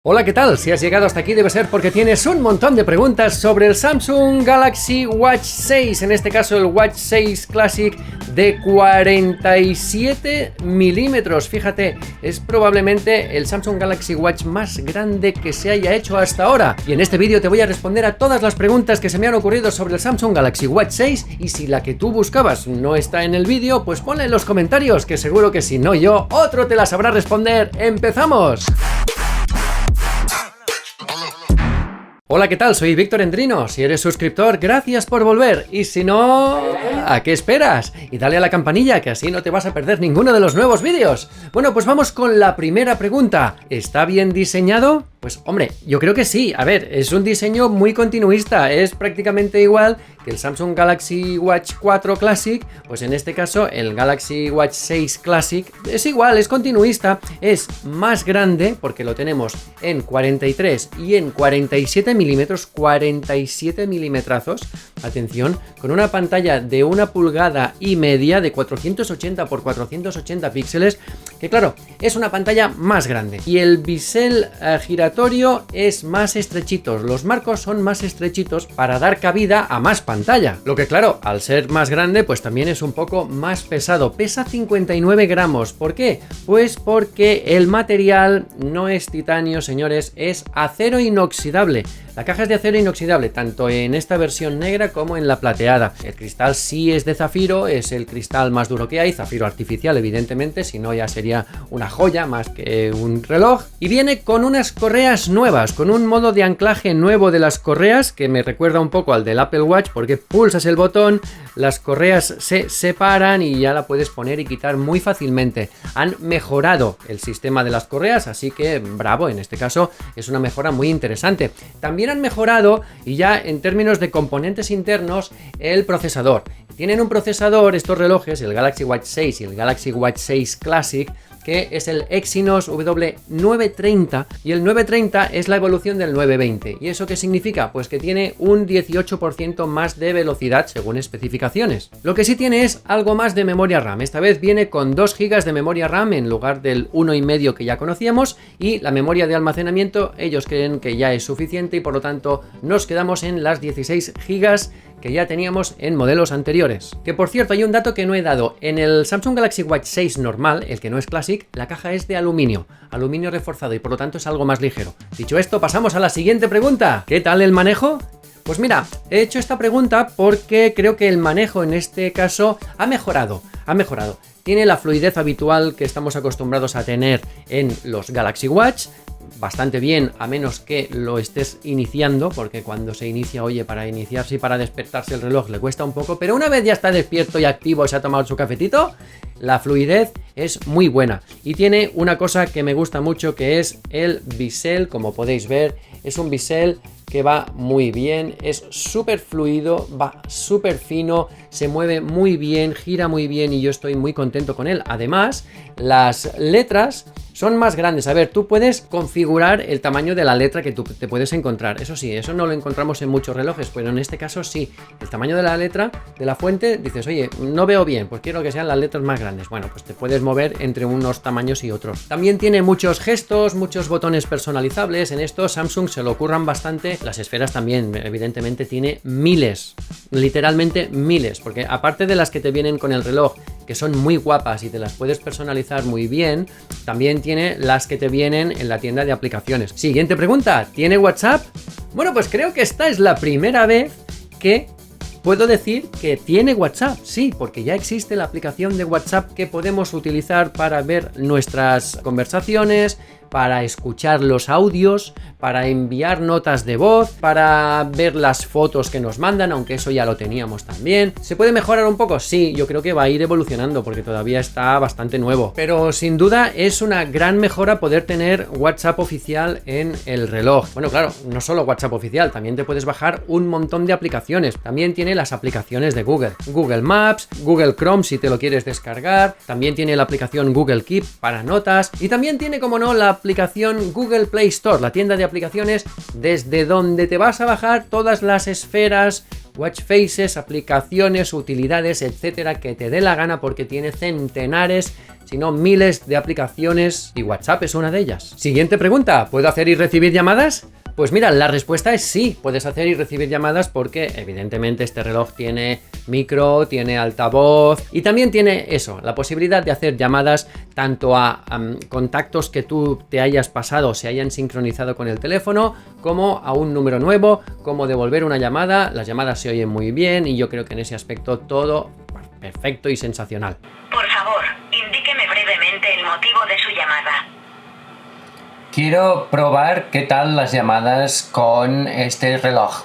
Hola, ¿qué tal? Si has llegado hasta aquí debe ser porque tienes un montón de preguntas sobre el Samsung Galaxy Watch 6, en este caso el Watch 6 Classic de 47 milímetros. Fíjate, es probablemente el Samsung Galaxy Watch más grande que se haya hecho hasta ahora. Y en este vídeo te voy a responder a todas las preguntas que se me han ocurrido sobre el Samsung Galaxy Watch 6, y si la que tú buscabas no está en el vídeo, pues ponla en los comentarios, que seguro que si no yo, otro te la sabrá responder. ¡Empezamos! Hola, ¿qué tal? Soy Víctor Endrino. Si eres suscriptor, gracias por volver. Y si no, ¿a qué esperas? Y dale a la campanilla, que así no te vas a perder ninguno de los nuevos vídeos. Bueno, pues vamos con la primera pregunta. ¿Está bien diseñado? Pues hombre, yo creo que sí. A ver, es un diseño muy continuista. Es prácticamente igual que el Samsung Galaxy Watch 4 Classic. Pues en este caso, el Galaxy Watch 6 Classic es igual, es continuista. Es más grande porque lo tenemos en 43 y en 47 milímetros, 47 milimetrazos, atención, con una pantalla de 1,5 pulgadas de 480 por 480 píxeles, que claro, es una pantalla más grande. Y el bisel giratorio es más estrechito, los marcos son más estrechitos para dar cabida a más pantalla. Lo que claro, al ser más grande, pues también es un poco más pesado, pesa 59 gramos. ¿Por qué? Pues porque el material no es titanio, señores, es acero inoxidable. La caja es de acero inoxidable, tanto en esta versión negra como en la plateada. El cristal sí es de zafiro, es el cristal más duro que hay, zafiro artificial evidentemente, si no ya sería una joya más que un reloj. Y viene con unas correas nuevas, con un modo de anclaje nuevo de las correas, que me recuerda un poco al del Apple Watch, porque pulsas el botón, las correas se separan y ya la puedes poner y quitar muy fácilmente. Han mejorado el sistema de las correas, así que bravo, en este caso es una mejora muy interesante. También han mejorado, y ya en términos de componentes internos, el procesador. Tienen un procesador estos relojes, el Galaxy Watch 6 y el Galaxy Watch 6 Classic, que es el Exynos W930, y el 930 es la evolución del 920. ¿Y eso qué significa? Pues que tiene un 18% más de velocidad según especificaciones. Lo que sí tiene es algo más de memoria RAM. Esta vez viene con 2 GB de memoria RAM en lugar del 1,5 que ya conocíamos, y la memoria de almacenamiento ellos creen que ya es suficiente y por lo tanto nos quedamos en las 16 GB que ya teníamos en modelos anteriores. Que por cierto, hay un dato que no he dado. En el Samsung Galaxy Watch 6 normal, el que no es Classic, la caja es de aluminio reforzado, y por lo tanto es algo más ligero. Dicho esto, pasamos a la siguiente pregunta. ¿Qué tal el manejo? Pues mira, he hecho esta pregunta porque creo que el manejo en este caso ha mejorado. Tiene la fluidez habitual que estamos acostumbrados a tener en los Galaxy Watch. Bastante bien, a menos que lo estés iniciando, porque cuando se inicia, oye, para iniciarse y para despertarse el reloj le cuesta un poco, pero una vez ya está despierto y activo, se ha tomado su cafetito, la fluidez es muy buena. Y tiene una cosa que me gusta mucho, que es el bisel. Como podéis ver, es un bisel que va muy bien, es súper fluido, va súper fino, se mueve muy bien, gira muy bien, y yo estoy muy contento con él. Además, las letras son más grandes. A ver, tú puedes configurar el tamaño de la letra que tú te puedes encontrar. Eso sí, eso no lo encontramos en muchos relojes, pero en este caso sí. El tamaño de la letra de la fuente, dices, oye, no veo bien, pues quiero que sean las letras más grandes. Bueno, pues te puedes mover entre unos tamaños y otros. También tiene muchos gestos, muchos botones personalizables. En esto Samsung se lo ocurran bastante. Las esferas también, evidentemente, tiene miles, literalmente miles, porque aparte de las que te vienen con el reloj, que son muy guapas y te las puedes personalizar muy bien, también tiene las que te vienen en la tienda de aplicaciones. Siguiente pregunta, ¿tiene WhatsApp? Bueno, pues creo que esta es la primera vez que puedo decir que tiene WhatsApp, sí, porque ya existe la aplicación de WhatsApp que podemos utilizar para ver nuestras conversaciones, para escuchar los audios, para enviar notas de voz, para ver las fotos que nos mandan, aunque eso ya lo teníamos también. ¿Se puede mejorar un poco? Sí, yo creo que va a ir evolucionando porque todavía está bastante nuevo. Pero sin duda es una gran mejora poder tener WhatsApp oficial en el reloj. Bueno, claro, no solo WhatsApp oficial, también te puedes bajar un montón de aplicaciones. También tiene las aplicaciones de Google. Google Maps, Google Chrome si te lo quieres descargar. También tiene la aplicación Google Keep para notas. Y también tiene, como no, la aplicación Google Play Store, la tienda de aplicaciones desde donde te vas a bajar todas las esferas watch faces, aplicaciones, utilidades, etcétera, que te dé la gana porque tiene centenares, si no miles de aplicaciones y WhatsApp es una de ellas. Siguiente pregunta, ¿puedo hacer y recibir llamadas? Pues mira, la respuesta es sí, puedes hacer y recibir llamadas porque evidentemente este reloj tiene micro, tiene altavoz y también tiene eso, la posibilidad de hacer llamadas tanto a contactos que tú te hayas pasado, se hayan sincronizado con el teléfono, como a un número nuevo, como devolver una llamada. Las llamadas se oyen muy bien y yo creo que en ese aspecto todo perfecto y sensacional. Por favor, indíqueme brevemente el motivo de su llamada. Quiero probar qué tal las llamadas con este reloj.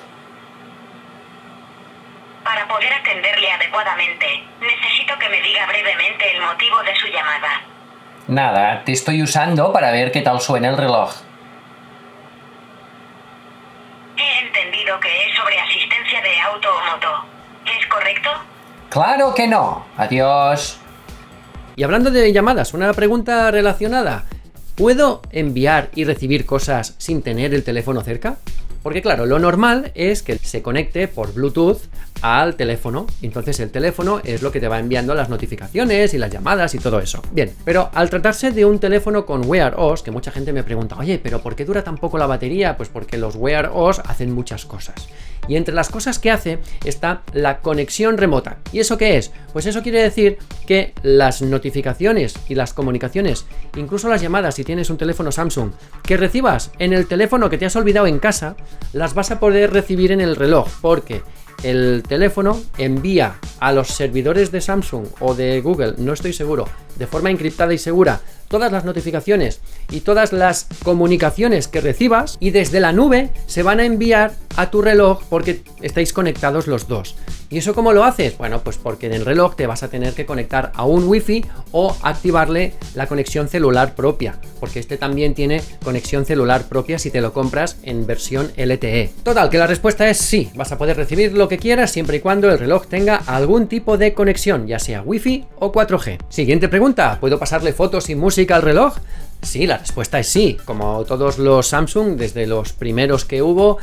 Para poder atenderle adecuadamente, necesito que me diga brevemente el motivo de su llamada. Nada, te estoy usando para ver qué tal suena el reloj. He entendido que es sobre asistencia de auto o moto. ¿Es correcto? ¡Claro que no! Adiós. Y hablando de llamadas, una pregunta relacionada. ¿Puedo enviar y recibir cosas sin tener el teléfono cerca? Porque claro, lo normal es que se conecte por Bluetooth al teléfono. Entonces el teléfono es lo que te va enviando las notificaciones y las llamadas y todo eso. Bien, pero al tratarse de un teléfono con Wear OS, que mucha gente me pregunta, oye, ¿pero por qué dura tan poco la batería? Pues porque los Wear OS hacen muchas cosas. Y entre las cosas que hace está la conexión remota. ¿Y eso qué es? Pues eso quiere decir que las notificaciones y las comunicaciones, incluso las llamadas si tienes un teléfono Samsung, que recibas en el teléfono que te has olvidado en casa, las vas a poder recibir en el reloj, porque el teléfono envía a los servidores de Samsung o de Google, no estoy seguro, de forma encriptada y segura, todas las notificaciones y todas las comunicaciones que recibas, y desde la nube se van a enviar a tu reloj porque estáis conectados los dos. ¿Y eso cómo lo haces? Bueno, pues porque en el reloj te vas a tener que conectar a un Wi-Fi o activarle la conexión celular propia, porque este también tiene conexión celular propia si te lo compras en versión LTE. Total, que la respuesta es sí, vas a poder recibir lo que quieras siempre y cuando el reloj tenga algún tipo de conexión, ya sea Wi-Fi o 4G. Siguiente pregunta, ¿puedo pasarle fotos y música al reloj? Sí, la respuesta es sí. Como todos los Samsung, desde los primeros que hubo,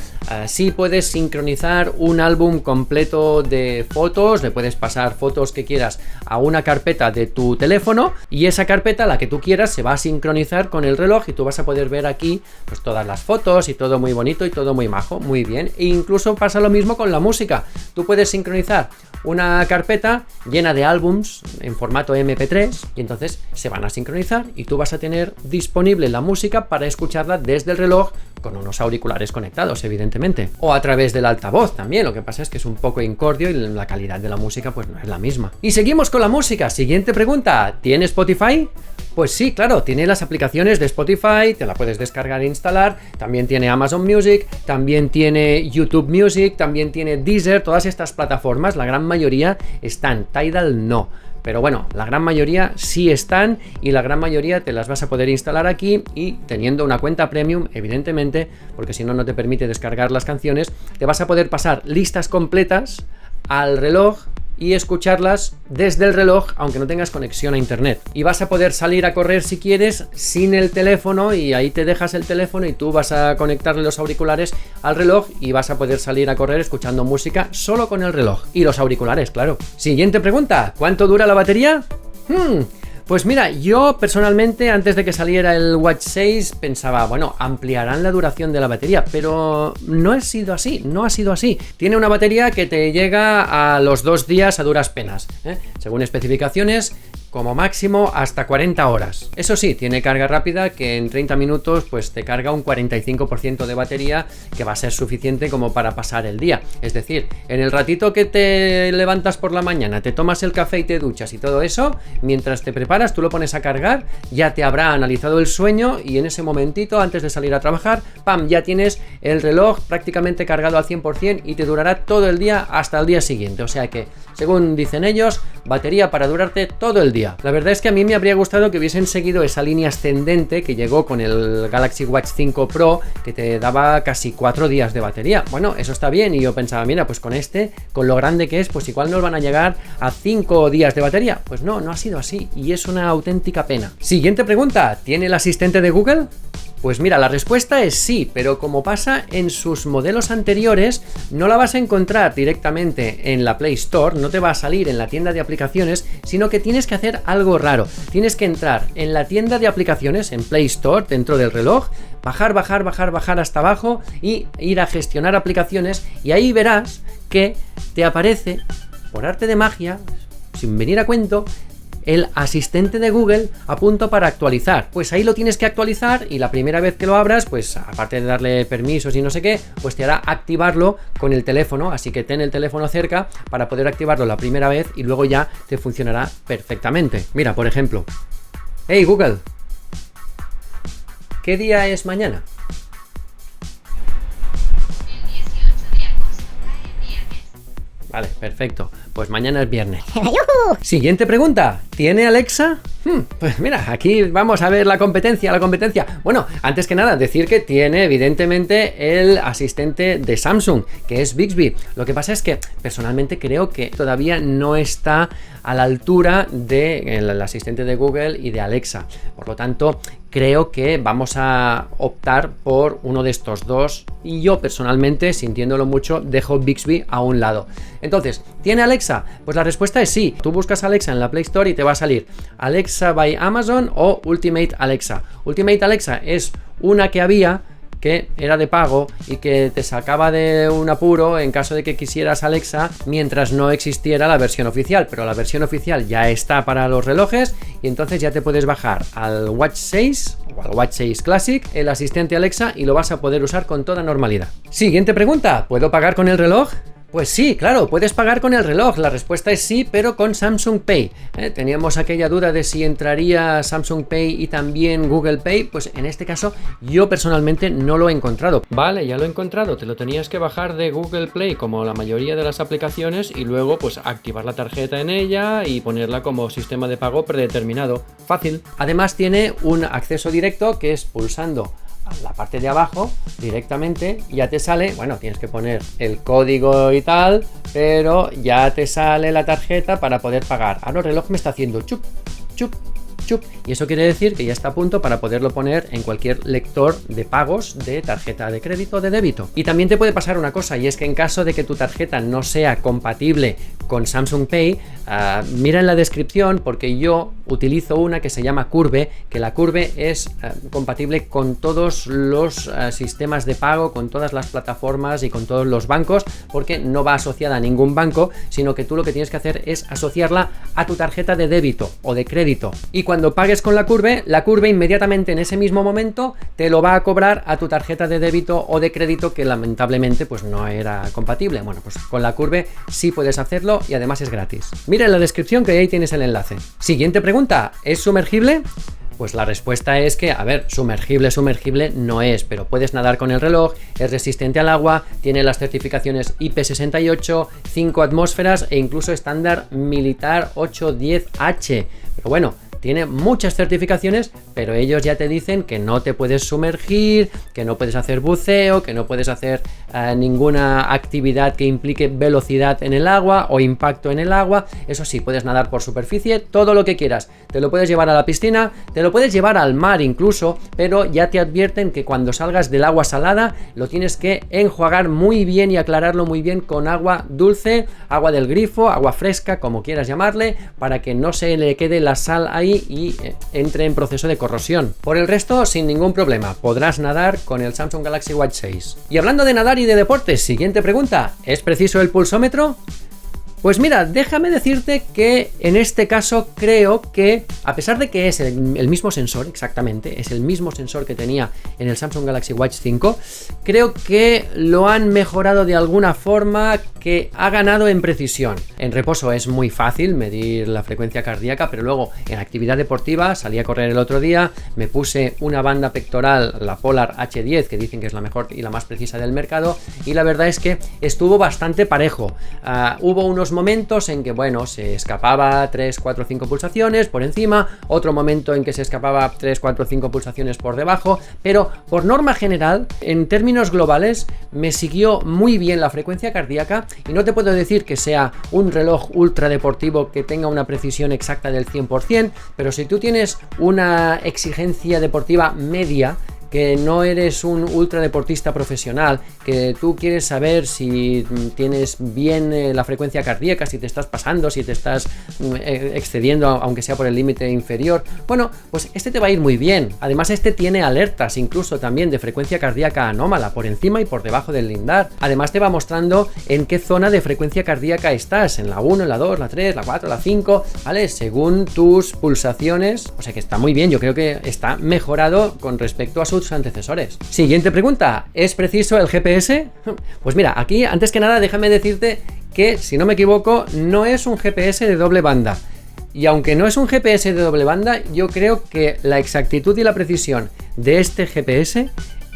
sí puedes sincronizar un álbum completo de fotos, le puedes pasar fotos que quieras a una carpeta de tu teléfono y esa carpeta, la que tú quieras, se va a sincronizar con el reloj y tú vas a poder ver aquí pues todas las fotos y todo muy bonito y todo muy majo, muy bien. E incluso pasa lo mismo con la música. Tú puedes sincronizar una carpeta llena de álbums en formato MP3 y entonces se van a sincronizar y tú vas a tener disponible la música para escucharla desde el reloj con unos auriculares conectados, evidentemente, o a través del altavoz también. Lo que pasa es que es un poco incordio y la calidad de la música pues no es la misma. Y seguimos con la música. Siguiente pregunta, ¿tiene Spotify? Pues sí, claro, tiene las aplicaciones de Spotify, te la puedes descargar e instalar, también tiene Amazon Music, también tiene YouTube Music, también tiene Deezer, todas estas plataformas, la gran mayoría están, Tidal no. Pero bueno, la gran mayoría sí están y la gran mayoría te las vas a poder instalar aquí y teniendo una cuenta premium, evidentemente, porque si no, no te permite descargar las canciones, te vas a poder pasar listas completas al reloj y escucharlas desde el reloj aunque no tengas conexión a internet. Y vas a poder salir a correr si quieres sin el teléfono y ahí te dejas el teléfono y tú vas a conectarle los auriculares al reloj y vas a poder salir a correr escuchando música solo con el reloj y los auriculares, claro. Siguiente pregunta, ¿cuánto dura la batería? Pues mira, yo personalmente antes de que saliera el Watch 6 pensaba, bueno, ampliarán la duración de la batería, pero no ha sido así, no ha sido así. Tiene una batería que te llega a los 2 días a duras penas, según especificaciones, como máximo hasta 40 horas. Eso sí, tiene carga rápida que en 30 minutos pues te carga un 45% de batería, que va a ser suficiente como para pasar el día. Es decir, en el ratito que te levantas por la mañana, te tomas el café y te duchas y todo eso, mientras te preparas, tú lo pones a cargar, ya te habrá analizado el sueño y en ese momentito, antes de salir a trabajar, ¡pam!, ya tienes el reloj prácticamente cargado al 100% y te durará todo el día hasta el día siguiente. O sea que, según dicen ellos, batería para durarte todo el día. La verdad es que a mí me habría gustado que hubiesen seguido esa línea ascendente que llegó con el Galaxy Watch 5 Pro, que te daba casi 4 días de batería. Bueno, eso está bien y yo pensaba, mira, pues con este, con lo grande que es, pues igual nos van a llegar a 5 días de batería. Pues no, no ha sido así y es una auténtica pena. Siguiente pregunta, ¿tiene el asistente de Google? Pues mira, la respuesta es sí, pero como pasa en sus modelos anteriores, no la vas a encontrar directamente en la Play Store, no te va a salir en la tienda de aplicaciones, sino que tienes que hacer algo raro. Tienes que entrar en la tienda de aplicaciones, en Play Store, dentro del reloj, bajar hasta abajo y ir a gestionar aplicaciones, y ahí verás que te aparece, por arte de magia, sin venir a cuento, el asistente de Google a punto para actualizar. Pues ahí lo tienes que actualizar, y la primera vez que lo abras, pues aparte de darle permisos y no sé qué, pues te hará activarlo con el teléfono, así que ten el teléfono cerca para poder activarlo la primera vez y luego ya te funcionará perfectamente. Mira, por ejemplo, hey Google, ¿qué día es mañana? Vale, perfecto. Pues mañana es viernes. Siguiente pregunta. ¿Tiene Alexa? Pues mira, aquí vamos a ver la competencia. Bueno, antes que nada, decir que tiene evidentemente el asistente de Samsung, que es Bixby. Lo que pasa es que personalmente creo que todavía no está a la altura del asistente de Google y de Alexa. Por lo tanto, creo que vamos a optar por uno de estos dos, y yo personalmente, sintiéndolo mucho, dejo Bixby a un lado. Entonces, ¿tiene Alexa? Pues la respuesta es sí. Tú buscas Alexa en la Play Store y te va a salir Alexa by Amazon o Ultimate Alexa. Ultimate Alexa es una que había, que era de pago y que te sacaba de un apuro en caso de que quisieras Alexa mientras no existiera la versión oficial, pero la versión oficial ya está para los relojes, y entonces ya te puedes bajar al Watch 6 o al Watch 6 Classic el asistente Alexa y lo vas a poder usar con toda normalidad. Siguiente pregunta, ¿puedo pagar con el reloj? Pues sí, claro, puedes pagar con el reloj. La respuesta es sí, pero con Samsung Pay. Teníamos aquella duda de si entraría Samsung Pay y también Google Pay. Pues en este caso yo personalmente no lo he encontrado. Vale, ya lo he encontrado. Te lo tenías que bajar de Google Play como la mayoría de las aplicaciones y luego pues activar la tarjeta en ella y ponerla como sistema de pago predeterminado. Fácil. Además tiene un acceso directo, que es pulsando la parte de abajo directamente, ya te sale, bueno, tienes que poner el código y tal, pero ya te sale la tarjeta para poder pagar. Ahora el reloj me está haciendo chup, chup, chup, y eso quiere decir que ya está a punto para poderlo poner en cualquier lector de pagos de tarjeta de crédito o de débito. Y también te puede pasar una cosa, y es que en caso de que tu tarjeta no sea compatible con Samsung Pay, mira en la descripción, porque yo utilizo una que se llama Curve, que la Curve es compatible con todos los sistemas de pago, con todas las plataformas y con todos los bancos, porque no va asociada a ningún banco, sino que tú lo que tienes que hacer es asociarla a tu tarjeta de débito o de crédito, y cuando pagues con la Curve inmediatamente en ese mismo momento te lo va a cobrar a tu tarjeta de débito o de crédito, que lamentablemente pues no era compatible. Bueno, pues con la Curve sí puedes hacerlo, y además es gratis. Mira en la descripción que ahí tienes el enlace. Siguiente pregunta, ¿es sumergible? Pues la respuesta es que, a ver, sumergible no es, pero puedes nadar con el reloj, es resistente al agua, tiene las certificaciones IP68, 5 atmósferas e incluso estándar militar 810H. Pero bueno, tiene muchas certificaciones, pero ellos ya te dicen que no te puedes sumergir, que no puedes hacer buceo, que no puedes hacer ninguna actividad que implique velocidad en el agua o impacto en el agua. Eso sí, puedes nadar por superficie, todo lo que quieras. Te lo puedes llevar a la piscina, te lo puedes llevar al mar incluso, pero ya te advierten que cuando salgas del agua salada lo tienes que enjuagar muy bien y aclararlo muy bien con agua dulce, agua del grifo, agua fresca, como quieras llamarle, para que no se le quede la sal ahí y entre en proceso de corrosión. Por el resto, sin ningún problema, podrás nadar con el Samsung Galaxy Watch 6. Y hablando de nadar y de deportes, siguiente pregunta, ¿es preciso el pulsómetro? Pues mira, déjame decirte que en este caso creo que, a pesar de que es el mismo sensor, exactamente, es el mismo sensor que tenía en el Samsung Galaxy Watch 5, creo que lo han mejorado de alguna forma que ha ganado en precisión. En reposo es muy fácil medir la frecuencia cardíaca, pero luego en actividad deportiva, salí a correr el otro día, me puse una banda pectoral, la Polar H10, que dicen que es la mejor y la más precisa del mercado, y la verdad es que estuvo bastante parejo. Hubo unos momentos en que, bueno, se escapaba 3, 4, 5 pulsaciones por encima, otro momento en que se escapaba 3, 4, 5 pulsaciones por debajo, pero por norma general, en términos globales, me siguió muy bien la frecuencia cardíaca, y no te puedo decir que sea un reloj ultra deportivo que tenga una precisión exacta del 100%, pero si tú tienes una exigencia deportiva media, que no eres un ultradeportista profesional, que tú quieres saber si tienes bien la frecuencia cardíaca, si te estás pasando, si te estás excediendo, aunque sea por el límite inferior, bueno, pues este te va a ir muy bien. Además, este tiene alertas incluso también de frecuencia cardíaca anómala, por encima y por debajo del lindar. Además, te va mostrando en qué zona de frecuencia cardíaca estás, en la 1, en la 2, la 3, la 4, la 5, ¿vale? Según tus pulsaciones, o sea que está muy bien, yo creo que está mejorado con respecto a sus antecesores. Siguiente pregunta, ¿es preciso el GPS? Pues mira, aquí antes que nada déjame decirte que, si no me equivoco, no es un GPS de doble banda. Y aunque no es un GPS de doble banda, yo creo que la exactitud y la precisión de este GPS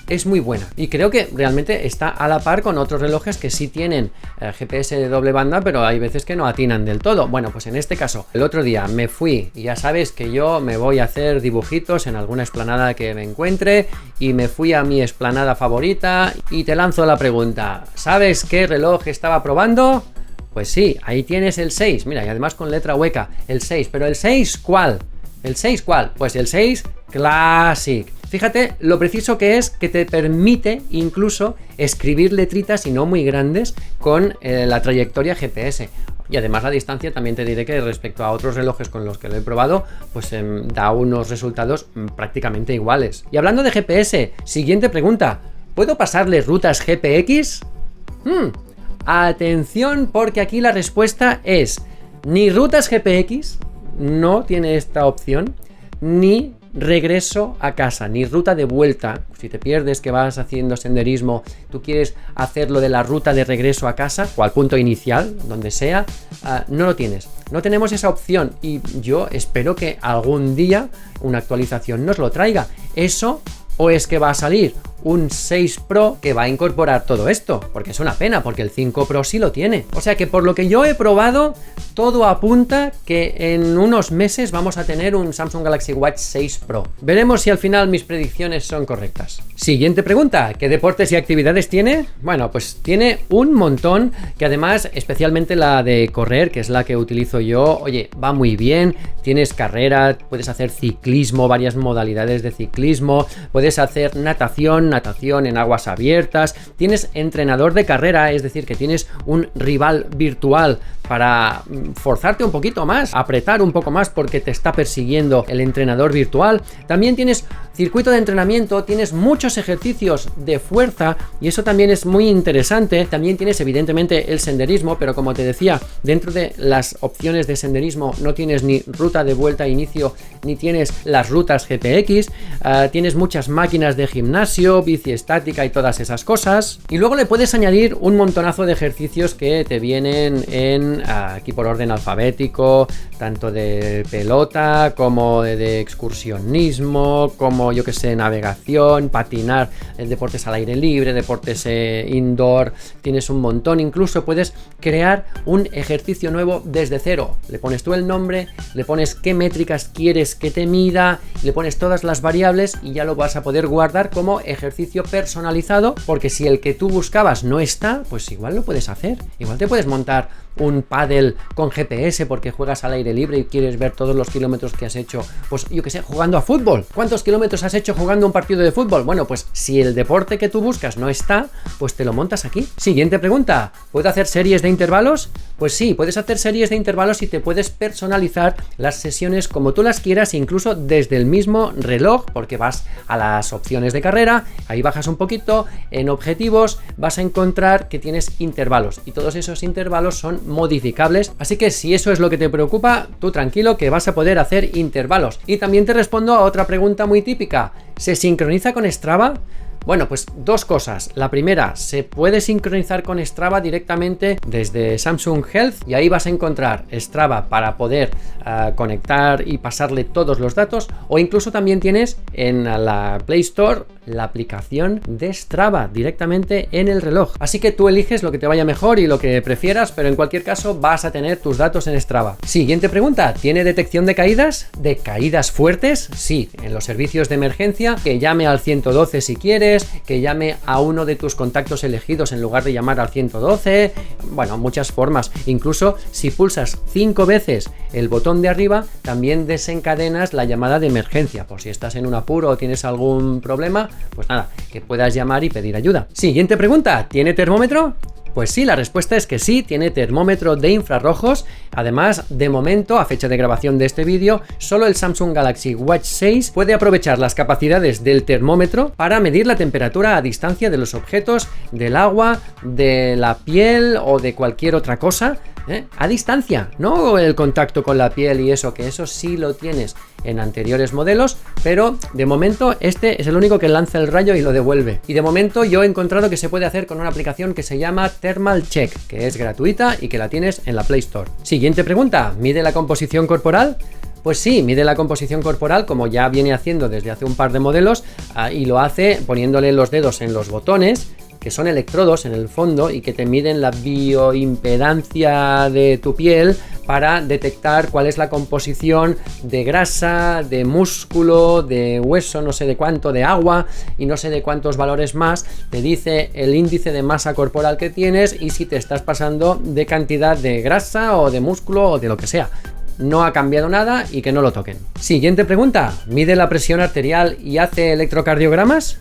es muy buena. Y creo que realmente está a la par con otros relojes que sí tienen GPS de doble banda, pero hay veces que no atinan del todo. Bueno, pues en este caso, el otro día me fui, y ya sabes que yo me voy a hacer dibujitos en alguna explanada que me encuentre, y me fui a mi explanada favorita y te lanzo la pregunta, ¿sabes qué reloj estaba probando? Pues sí, ahí tienes el 6, mira, y además con letra hueca, el 6, pero ¿el 6 cuál? ¿El 6 cuál? Pues el 6 Classic. Fíjate lo preciso que es, que te permite incluso escribir letritas y no muy grandes con la trayectoria GPS. Y además la distancia también te diré que respecto a otros relojes con los que lo he probado, pues da unos resultados prácticamente iguales. Y hablando de GPS, siguiente pregunta, ¿puedo pasarle rutas GPX? Atención, porque aquí la respuesta es ni rutas GPX, no tiene esta opción, ni regreso a casa, ni ruta de vuelta. Si te pierdes, que vas haciendo senderismo, tú quieres hacerlo de la ruta de regreso a casa o al punto inicial, donde sea, no lo tienes. No tenemos esa opción y yo espero que algún día una actualización nos lo traiga. Eso, o es que va a salir un 6 Pro que va a incorporar todo esto, porque es una pena, porque el 5 Pro sí lo tiene. O sea que por lo que yo he probado, todo apunta que en unos meses vamos a tener un Samsung Galaxy Watch 6 Pro. Veremos si al final mis predicciones son correctas. Siguiente pregunta, ¿qué deportes y actividades tiene? Bueno, pues tiene un montón, que además, especialmente la de correr, que es la que utilizo yo, oye, va muy bien. Tienes carrera, puedes hacer ciclismo, varias modalidades de ciclismo, puedes hacer natación en aguas abiertas, tienes entrenador de carrera, es decir, que tienes un rival virtual para forzarte un poquito más, apretar un poco más porque te está persiguiendo el entrenador virtual. También tienes circuito de entrenamiento, tienes muchos ejercicios de fuerza y eso también es muy interesante. También tienes evidentemente el senderismo, pero como te decía, dentro de las opciones de senderismo no tienes ni ruta de vuelta a inicio, ni tienes las rutas GPX, tienes muchas máquinas de gimnasio, bici estática y todas esas cosas. Y luego le puedes añadir un montonazo de ejercicios que te vienen en aquí por orden alfabético, tanto de pelota como de excursionismo, como yo que sé, navegación, patinar, deportes al aire libre, deportes indoor, tienes un montón. Incluso puedes crear un ejercicio nuevo desde cero, le pones tú el nombre, le pones qué métricas quieres que te mida, le pones todas las variables y ya lo vas a poder guardar como ejercicio personalizado, porque si el que tú buscabas no está, pues igual lo puedes hacer, igual te puedes montar un pádel con GPS porque juegas al aire libre y quieres ver todos los kilómetros que has hecho, pues yo que sé, jugando a fútbol. ¿Cuántos kilómetros has hecho jugando un partido de fútbol? Bueno, pues si el deporte que tú buscas no está, pues te lo montas aquí. Siguiente pregunta, ¿puedo hacer series de intervalos? Pues sí, puedes hacer series de intervalos y te puedes personalizar las sesiones como tú las quieras, incluso desde el mismo reloj, porque vas a las opciones de carrera, ahí bajas un poquito, en objetivos vas a encontrar que tienes intervalos y todos esos intervalos son modificables, así que si eso es lo que te preocupa, tú tranquilo que vas a poder hacer intervalos. Y también te respondo a otra pregunta muy típica, ¿se sincroniza con Strava? Bueno, pues dos cosas. La primera, se puede sincronizar con Strava directamente desde Samsung Health y ahí vas a encontrar Strava para poder conectar y pasarle todos los datos, o incluso también tienes en la Play Store la aplicación de Strava directamente en el reloj. Así que tú eliges lo que te vaya mejor y lo que prefieras, pero en cualquier caso vas a tener tus datos en Strava. Siguiente pregunta, ¿tiene detección de caídas? ¿De caídas fuertes? Sí, en los servicios de emergencia, que llame al 112 si quieres, mensajes, que llame a uno de tus contactos elegidos en lugar de llamar al 112, bueno, muchas formas. Incluso si pulsas 5 veces el botón de arriba, también desencadenas la llamada de emergencia, por si estás en un apuro o tienes algún problema, pues nada, que puedas llamar y pedir ayuda. Siguiente pregunta, ¿tiene termómetro? Pues sí, la respuesta es que sí, tiene termómetro de infrarrojos. Además, de momento, a fecha de grabación de este vídeo, solo el Samsung Galaxy Watch 6 puede aprovechar las capacidades del termómetro para medir la temperatura a distancia de los objetos, del agua, de la piel o de cualquier otra cosa, a distancia, no el contacto con la piel y eso, que eso sí lo tienes en anteriores modelos, pero de momento este es el único que lanza el rayo y lo devuelve. Y de momento yo he encontrado que se puede hacer con una aplicación que se llama Thermal Check, que es gratuita y que la tienes en la Play Store. Siguiente pregunta, ¿mide la composición corporal? Pues sí, mide la composición corporal como ya viene haciendo desde hace un par de modelos, y lo hace poniéndole los dedos en los botones, que son electrodos en el fondo y que te miden la bioimpedancia de tu piel para detectar cuál es la composición de grasa, de músculo, de hueso, no sé de cuánto, de agua y no sé de cuántos valores más. Te dice el índice de masa corporal que tienes y si te estás pasando de cantidad de grasa o de músculo o de lo que sea. No ha cambiado nada y que no lo toquen. Siguiente pregunta, ¿mide la presión arterial y hace electrocardiogramas?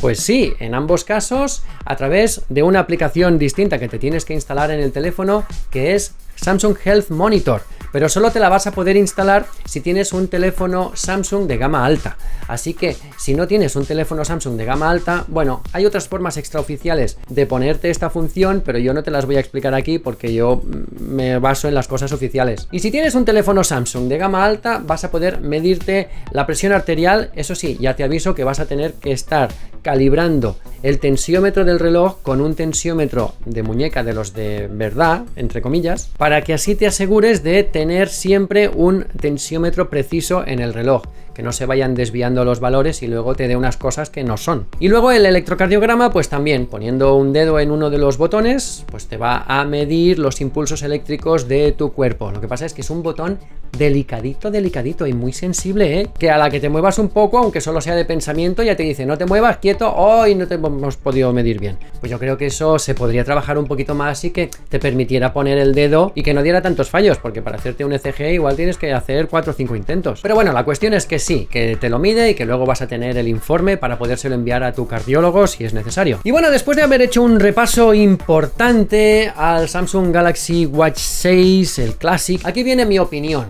Pues sí, en ambos casos a través de una aplicación distinta que te tienes que instalar en el teléfono, que es Samsung Health Monitor, pero solo te la vas a poder instalar si tienes un teléfono Samsung de gama alta. Así que si no tienes un teléfono Samsung de gama alta, bueno, hay otras formas extraoficiales de ponerte esta función, pero yo no te las voy a explicar aquí porque yo me baso en las cosas oficiales. Y si tienes un teléfono Samsung de gama alta, vas a poder medirte la presión arterial. Eso sí, ya te aviso que vas a tener que estar calibrando el tensiómetro del reloj con un tensiómetro de muñeca de los de verdad, entre comillas, para que así te asegures de tener siempre un tensiómetro preciso en el reloj, que no se vayan desviando los valores y luego te dé unas cosas que no son. Y luego el electrocardiograma, pues también poniendo un dedo en uno de los botones, pues te va a medir los impulsos eléctricos de tu cuerpo. Lo que pasa es que es un botón delicadito, delicadito y muy sensible, que a la que te muevas un poco, aunque solo sea de pensamiento, ya te dice, no te muevas, quieto, hoy no te hemos podido medir bien. Pues yo creo que eso se podría trabajar un poquito más y que te permitiera poner el dedo y que no diera tantos fallos, porque para hacerte un ECG igual tienes que hacer 4 o 5 intentos. Pero bueno, la cuestión es que sí, que te lo mide y que luego vas a tener el informe para podérselo enviar a tu cardiólogo si es necesario. Y bueno, después de haber hecho un repaso importante al Samsung Galaxy Watch 6, el Classic, aquí viene mi opinión.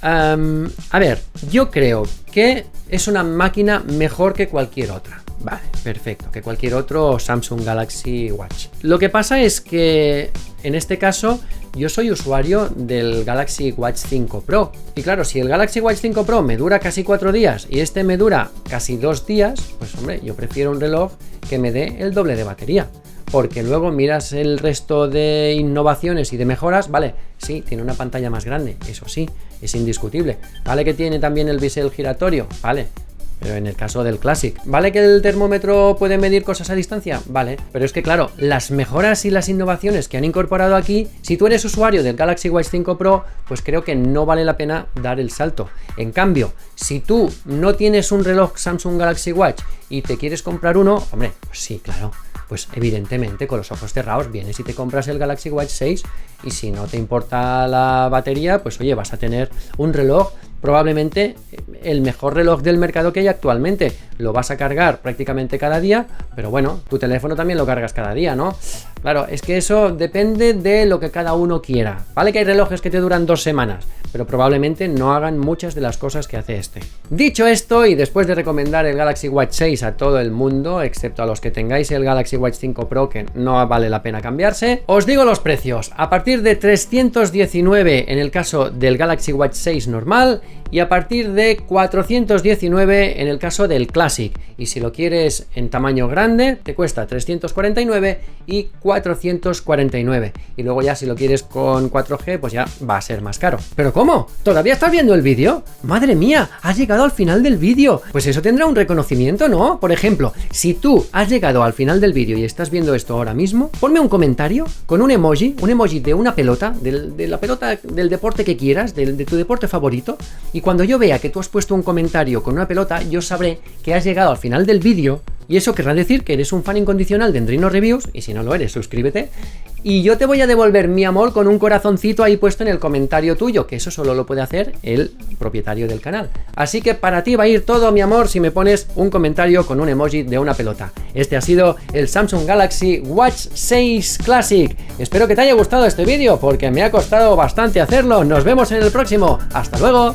A ver, yo creo que es una máquina mejor que cualquier otra. Vale, perfecto, que cualquier otro Samsung Galaxy Watch. Lo que pasa es que en este caso yo soy usuario del Galaxy Watch 5 Pro. Y claro, si el Galaxy Watch 5 Pro me dura casi 4 días y este me dura casi 2 días, pues hombre, yo prefiero un reloj que me dé el doble de batería. Porque luego miras el resto de innovaciones y de mejoras, vale, sí, tiene una pantalla más grande, eso sí, es indiscutible. Vale que tiene también el bisel giratorio, vale, pero en el caso del Classic, ¿vale que el termómetro puede medir cosas a distancia? Vale, pero es que claro, las mejoras y las innovaciones que han incorporado aquí, si tú eres usuario del Galaxy Watch 5 Pro, pues creo que no vale la pena dar el salto. En cambio, si tú no tienes un reloj Samsung Galaxy Watch y te quieres comprar uno, hombre, pues sí, claro. Pues evidentemente con los ojos cerrados vienes y te compras el Galaxy Watch 6 y si no te importa la batería, pues oye, vas a tener un reloj, probablemente el mejor reloj del mercado que hay actualmente. Lo vas a cargar prácticamente cada día, pero bueno, tu teléfono también lo cargas cada día, ¿no? Claro, es que eso depende de lo que cada uno quiera. Vale que hay relojes que te duran 2 semanas, pero probablemente no hagan muchas de las cosas que hace este. Dicho esto, y después de recomendar el Galaxy Watch 6 a todo el mundo, excepto a los que tengáis el Galaxy Watch 5 Pro, que no vale la pena cambiarse, os digo los precios. A partir de 319 en el caso del Galaxy Watch 6 normal y a partir de 419 en el caso del Classic. Y si lo quieres en tamaño grande, te cuesta 349 y 449. Y luego ya si lo quieres con 4G, pues ya va a ser más caro. ¿Pero cómo? ¿Todavía estás viendo el vídeo? ¡Madre mía! ¡Has llegado al final del vídeo! Pues eso tendrá un reconocimiento, ¿no? Por ejemplo, si tú has llegado al final del vídeo y estás viendo esto ahora mismo, ponme un comentario con un emoji de una pelota, de la pelota del deporte que quieras, de tu deporte favorito, y cuando yo vea que tú has puesto un comentario con una pelota, yo sabré que has llegado al final del vídeo Y eso querrá decir que eres un fan incondicional de Endrino Reviews, y si no lo eres, suscríbete. Y yo te voy a devolver mi amor con un corazoncito ahí puesto en el comentario tuyo, que eso solo lo puede hacer el propietario del canal. Así que para ti va a ir todo mi amor si me pones un comentario con un emoji de una pelota. Este ha sido el Samsung Galaxy Watch 6 Classic. Espero que te haya gustado este vídeo, porque me ha costado bastante hacerlo. Nos vemos en el próximo. ¡Hasta luego!